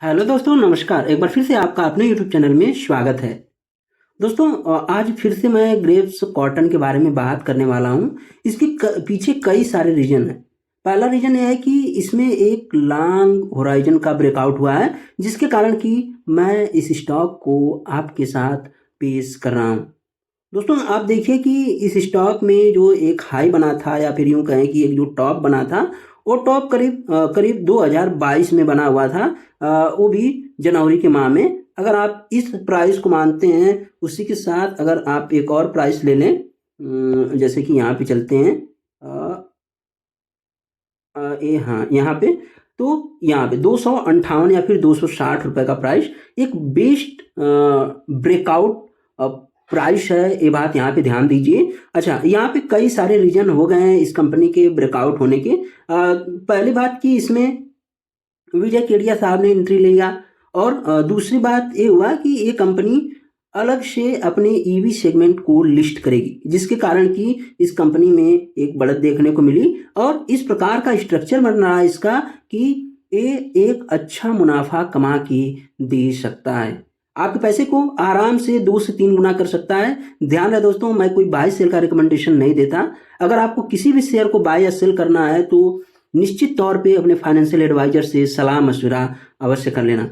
Hello दोस्तों, नमस्कार। एक बार फिर से आपका अपने यूट्यूब चैनल में स्वागत है। दोस्तों, आज फिर से मैं ग्रेप्स कॉटन के बारे में बात करने वाला हूँ। इसके पीछे कई सारे रीजन हैं। पहला रीजन यह है कि इसमें एक लॉन्ग होराइजन का ब्रेकआउट हुआ है, जिसके कारण कि मैं इस स्टॉक को आपके साथ पेश कर रहा हूँ। दोस्तों, आप देखिए कि इस स्टॉक में जो एक हाई बना था, या फिर यूं कहें कि एक जो टॉप बना था, वो टॉप करीब 2022 में बना हुआ था। वो भी जनवरी के माह में। अगर आप इस प्राइस को मानते हैं, उसी के साथ अगर आप एक और प्राइस ले लें, जैसे कि यहाँ पे चलते हैं, ये हाँ, यहाँ पे तो यहाँ पे 258 या फिर 260 रुपए का प्राइस एक बेस्ट ब्रेकआउट प्राइस है। ये बात यहाँ पे ध्यान दीजिए। अच्छा, यहाँ पे कई सारे रीजन हो गए हैं इस कंपनी के ब्रेकआउट होने के। पहली बात कि इसमें विजय केडिया साहब ने एंट्री लिया, और दूसरी बात ये हुआ कि ये कंपनी अलग से अपने ईवी सेगमेंट को लिस्ट करेगी, जिसके कारण कि इस कंपनी में एक बढ़त देखने को मिली, और इस प्रकार का स्ट्रक्चर बन रहा है इसका कि ये एक अच्छा मुनाफा कमा के दे सकता है। आपके पैसे को आराम से 2 से 3 गुना कर सकता है। ध्यान रहे दोस्तों, मैं कोई बाय सेल का रिकमेंडेशन नहीं देता। अगर आपको किसी भी शेयर को बाय या सेल करना है तो निश्चित तौर पे अपने फाइनेंशियल एडवाइजर से सलाह मशविरा अवश्य कर लेना।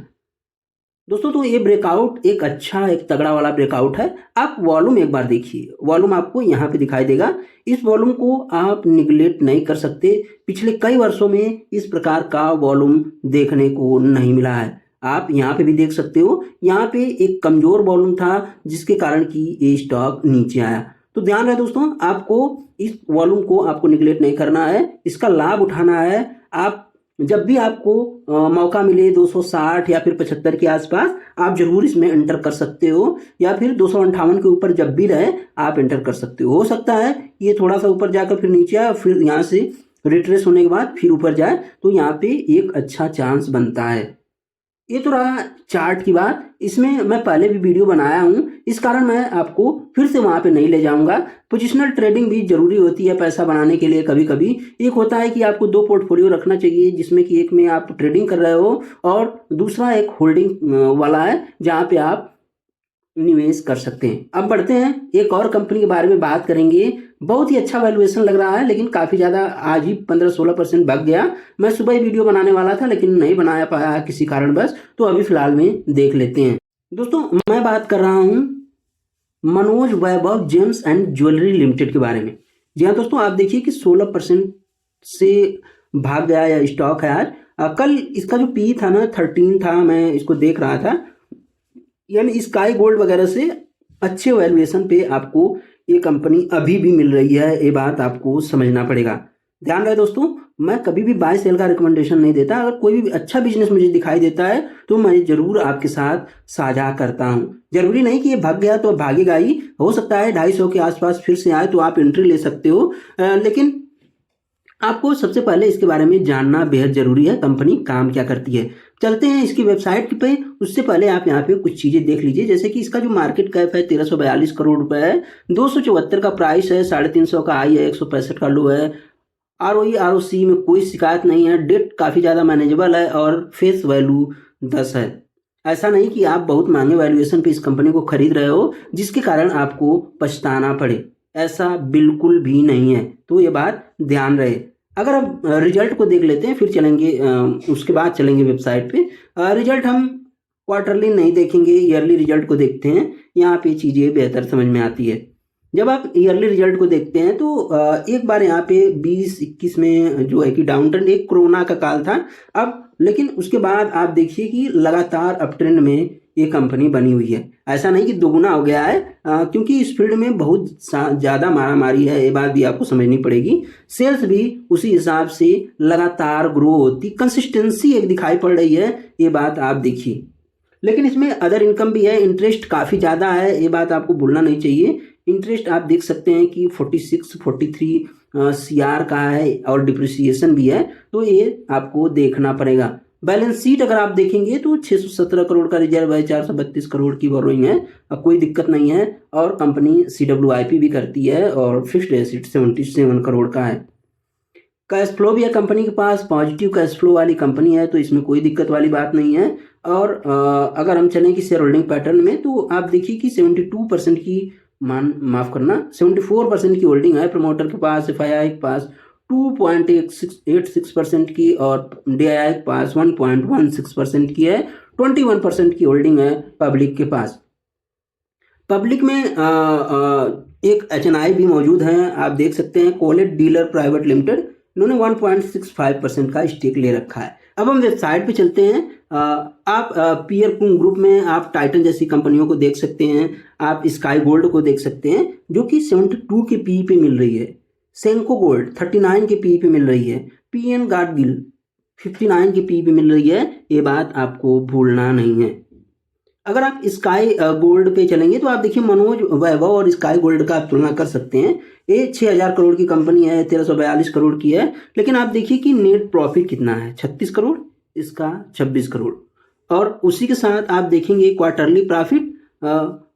दोस्तों, तो ये ब्रेकआउट एक अच्छा, एक तगड़ा वाला ब्रेकआउट है। आप वॉल्यूम एक बार देखिए, वॉल्यूम आपको यहाँ पे दिखाई देगा। इस वॉल्यूम को आप निगलेक्ट नहीं कर सकते। पिछले कई वर्षों में इस प्रकार का वॉल्यूम देखने को नहीं मिला है। आप यहाँ पे भी देख सकते हो, यहाँ पे एक कमजोर वॉल्यूम था, जिसके कारण कि ये स्टॉक नीचे आया। तो ध्यान रहे दोस्तों, आपको इस वॉल्यूम को आपको निगलेक्ट नहीं करना है, इसका लाभ उठाना है। आप जब भी आपको मौका मिले 260 या फिर 75 के आसपास, आप जरूर इसमें एंटर कर सकते हो, या फिर 258 के ऊपर जब भी रहे आप एंटर कर सकते हो सकता है ये थोड़ा सा ऊपर जाकर फिर नीचे आए, फिर यहाँ से रिट्रेस होने के बाद फिर ऊपर जाए, तो यहाँ पे एक अच्छा चांस बनता है। ये तो रहा चार्ट की बात। इसमें मैं पहले भी वीडियो बनाया हूं, इस कारण मैं आपको फिर से वहां पे नहीं ले जाऊंगा। पोजिशनल ट्रेडिंग भी जरूरी होती है पैसा बनाने के लिए। कभी कभी एक होता है कि आपको 2 पोर्टफोलियो रखना चाहिए, जिसमें कि एक में आप ट्रेडिंग कर रहे हो और दूसरा एक होल्डिंग वाला है, जहां पे आप निवेश कर सकते हैं। अब बढ़ते हैं, एक और कंपनी के बारे में बात करेंगे। बहुत ही अच्छा वैल्यूएशन लग रहा है, लेकिन काफी ज्यादा आज ही 15-16% भाग गया। मैं सुबह ही वीडियो बनाने वाला था, लेकिन नहीं बनाया पाया किसी कारणवश, तो अभी फिलहाल में देख लेते हैं। दोस्तों, मैं बात कर रहा हूं मनोज वैभव जेम्स एंड ज्वेलरी लिमिटेड के बारे में। जी हाँ दोस्तों, आप देखिए कि 16% से भाग गया या स्टॉक है आज। कल इसका जो पी था ना 13 था, मैं इसको देख रहा था। यानी स्काई गोल्ड वगैरह से अच्छे वैल्यूएशन पे आपको ये कंपनी अभी भी मिल रही है। ये बात आपको समझना पड़ेगा। ध्यान रहे दोस्तों, मैं कभी भी बाय सेल का रिकमेंडेशन नहीं देता। अगर कोई भी अच्छा बिजनेस मुझे दिखाई देता है तो मैं जरूर आपके साथ साझा करता हूं। जरूरी नहीं कि ये भाग गया तो भागेगा ही, हो सकता है 250 के आसपास फिर से आए तो आप एंट्री ले सकते हो। लेकिन आपको सबसे पहले इसके बारे में जानना बेहद जरूरी है, कंपनी काम क्या करती है। चलते हैं इसकी वेबसाइट पे। उससे पहले आप यहाँ पे कुछ चीजें देख लीजिए, जैसे कि इसका जो मार्केट कैप है 1342 करोड़ रुपए है, 274 का प्राइस है, 350 का हाई है, 165 का लो है। आरओई आरओसी में कोई शिकायत नहीं है। डेट काफी ज्यादा मैनेजेबल है, और फेस वैल्यू 10 है। ऐसा नहीं कि आप बहुत महंगे वैल्यूएशन पे इस कंपनी को खरीद रहे हो, जिसके कारण आपको पछताना पड़े। ऐसा बिल्कुल भी नहीं है, तो ये बात ध्यान रहे। अगर अब रिजल्ट को देख लेते हैं, फिर चलेंगे उसके बाद चलेंगे वेबसाइट पे। रिजल्ट हम क्वार्टरली नहीं देखेंगे, ईयरली रिजल्ट को देखते हैं। यहाँ पे चीजें बेहतर समझ में आती है। जब आप ईयरली रिजल्ट को देखते हैं तो एक बार यहाँ पे 20-21 में जो है कि डाउनट्रेंड, एक कोरोना का काल था अब, लेकिन उसके बाद आप देखिए कि लगातार अप ट्रेंड में ये कंपनी बनी हुई है। ऐसा नहीं कि दोगुना हो गया है, क्योंकि इस फील्ड में बहुत ज्यादा मारामारी है, ये बात भी आपको समझनी पड़ेगी। सेल्स भी उसी हिसाब से लगातार ग्रो होती, कंसिस्टेंसी एक दिखाई पड़ रही है, ये बात आप देखिए। लेकिन इसमें अदर इनकम भी है, इंटरेस्ट काफी ज्यादा है, ये बात आपको भूलना नहीं चाहिए। इंटरेस्ट आप देख सकते हैं कि 46-43 सीआर का है, और डिप्रिसिएशन भी है, तो ये आपको देखना पड़ेगा। बैलेंस शीट अगर आप देखेंगे तो 617 करोड़ का रिजर्व है, 432 करोड़ की बोरोइंग है। अब कोई दिक्कत नहीं है, और कंपनी CWIP भी करती है, और फिक्स्ड एसेट 77 करोड़ का है। कैश फ्लो भी है कंपनी के पास, पॉजिटिव कैश फ्लो वाली कंपनी है, तो इसमें कोई दिक्कत वाली बात नहीं है। और अगर हम चलें कि शेयर होल्डिंग पैटर्न में, तो आप देखिए कि 72% की माफ़ करना 74% की होल्डिंग है प्रमोटर के पास, एफआईआई के पास 2.86% की, और डीआईआई के पास 1.16% की है। 21% की होल्डिंग है पब्लिक के पास। पब्लिक में एक एचएनआई भी मौजूद है, आप देख सकते हैं, कोलेट डीलर प्राइवेट लिमिटेड, इन्होंने 1.65% का स्टेक ले रखा है। अब हम वेबसाइट पे चलते हैं। आप पीयर ग्रुप में आप टाइटन जैसी कंपनियों को देख सकते हैं, आप स्काई गोल्ड को देख सकते हैं जो कि 72 के पी पे मिल रही है, सेंको गोल्ड 39 के पी पे मिल रही है, पीएन गार्डगिल 59 के पी पे मिल रही है। ये बात आपको भूलना नहीं है। अगर आप स्काई गोल्ड पे चलेंगे तो आप देखिए मनोज वैभव और स्काई गोल्ड का आप तुलना कर सकते हैं। ये 6000 करोड़ की कंपनी है, 1342 करोड़ की है, लेकिन आप देखिए कि नेट प्रॉफिट कितना है, 36 करोड़, इसका 26 करोड़। और उसी के साथ आप देखेंगे क्वार्टरली प्रॉफिट,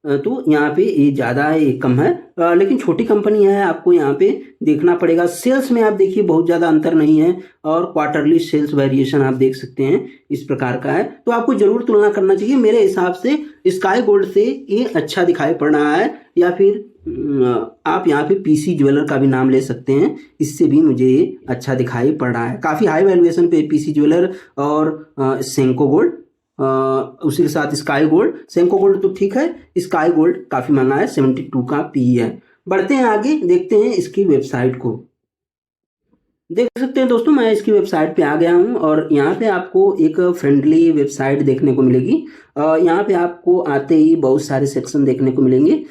तो यहाँ पे ये ज़्यादा है, ये कम है, लेकिन छोटी कंपनी है, आपको यहाँ पे देखना पड़ेगा। सेल्स में आप देखिए बहुत ज़्यादा अंतर नहीं है, और क्वार्टरली सेल्स वेरिएशन आप देख सकते हैं इस प्रकार का है, तो आपको जरूर तुलना करना चाहिए। मेरे हिसाब से स्काई गोल्ड से ये अच्छा दिखाई पड़ रहा है, या फिर आप यहाँ पे पीसी ज्वेलर का भी नाम ले सकते हैं, इससे भी मुझे अच्छा दिखाई पड़ रहा है। काफ़ी हाई वैल्यूएशन पे पीसी ज्वेलर और सेंको गोल्ड, उसी के साथ स्काई गोल्ड। सेंको गोल्ड तो ठीक है, स्काई गोल्ड काफ़ी महंगा है, 72 का पी है। बढ़ते हैं आगे, देखते हैं इसकी वेबसाइट को। देख सकते हैं दोस्तों, मैं इसकी वेबसाइट पे आ गया हूं, और यहाँ पे आपको एक फ्रेंडली वेबसाइट देखने को मिलेगी। यहाँ पे आपको आते ही बहुत सारे सेक्शन देखने को मिलेंगे,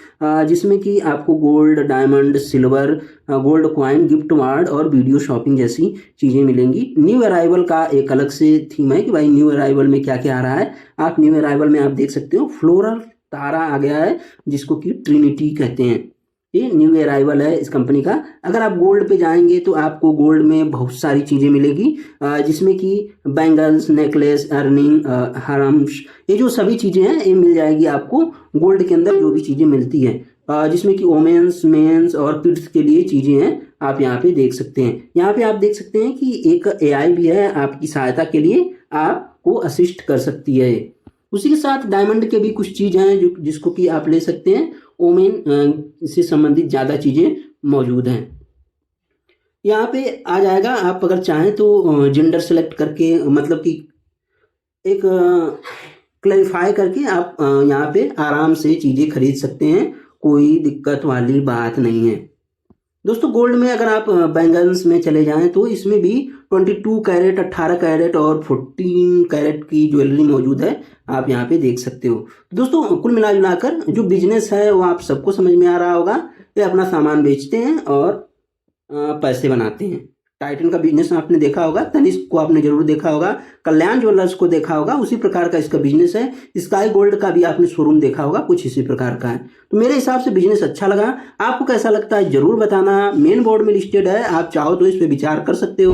जिसमें कि आपको gold, diamond, silver, gold coin, gift card और वीडियो शॉपिंग जैसी चीज़ें मिलेंगी। न्यू अराइवल का एक अलग से थीम है कि भाई न्यू अराइवल में क्या क्या आ रहा है। आप न्यू अराइवल में आप देख सकते हो फ्लोरल तारा आ गया है, जिसको कि ट्रिनिटी कहते हैं। ये न्यू अराइवल है इस कंपनी का। अगर आप गोल्ड पे जाएंगे तो आपको गोल्ड में बहुत सारी चीज़ें मिलेगी, जिसमें कि बैंगल्स, नेकलेस, अर्निंग, हारम्स, ये जो सभी चीज़ें हैं ये मिल जाएगी आपको गोल्ड के अंदर, जो भी चीज़ें मिलती हैं, जिसमें कि वोमेन्स, मेंस और किड्स के लिए चीज़ें हैं, आप यहाँ पे देख सकते हैं। यहाँ पे आप देख सकते हैं कि एक एआई भी है आपकी सहायता के लिए, आपको असिस्ट कर सकती है। उसी के साथ डायमंड के भी कुछ चीज़ हैं जो जिसको कि आप ले सकते हैं। ओमेन से संबंधित ज़्यादा चीज़ें मौजूद हैं। यहाँ पे आ जाएगा, आप अगर चाहें तो जेंडर सेलेक्ट करके, मतलब कि एक क्लैरिफाई करके आप यहाँ पे आराम से चीज़ें खरीद सकते हैं, कोई दिक्कत वाली बात नहीं है। दोस्तों गोल्ड में अगर आप बैंगल्स में चले जाएं तो इसमें भी 22 कैरेट, 18 कैरेट और 14 कैरेट की ज्वेलरी मौजूद है, आप यहाँ पे देख सकते हो। दोस्तों कुल मिला जुलाकर जो बिजनेस है वो आप सबको समझ में आ रहा होगा। ये अपना सामान बेचते हैं और पैसे बनाते हैं। टाइटन का बिजनेस आपने देखा होगा, तनिष्क को आपने जरूर देखा होगा, कल्याण ज्वेलर्स को देखा होगा, उसी प्रकार का इसका बिजनेस है। स्काई गोल्ड का भी आपने शोरूम देखा होगा, कुछ इसी प्रकार का है। तो मेरे हिसाब से बिजनेस अच्छा लगा, आपको कैसा लगता है जरूर बताना। मेन बोर्ड में लिस्टेड है, आप चाहो तो इस पर विचार कर सकते हो।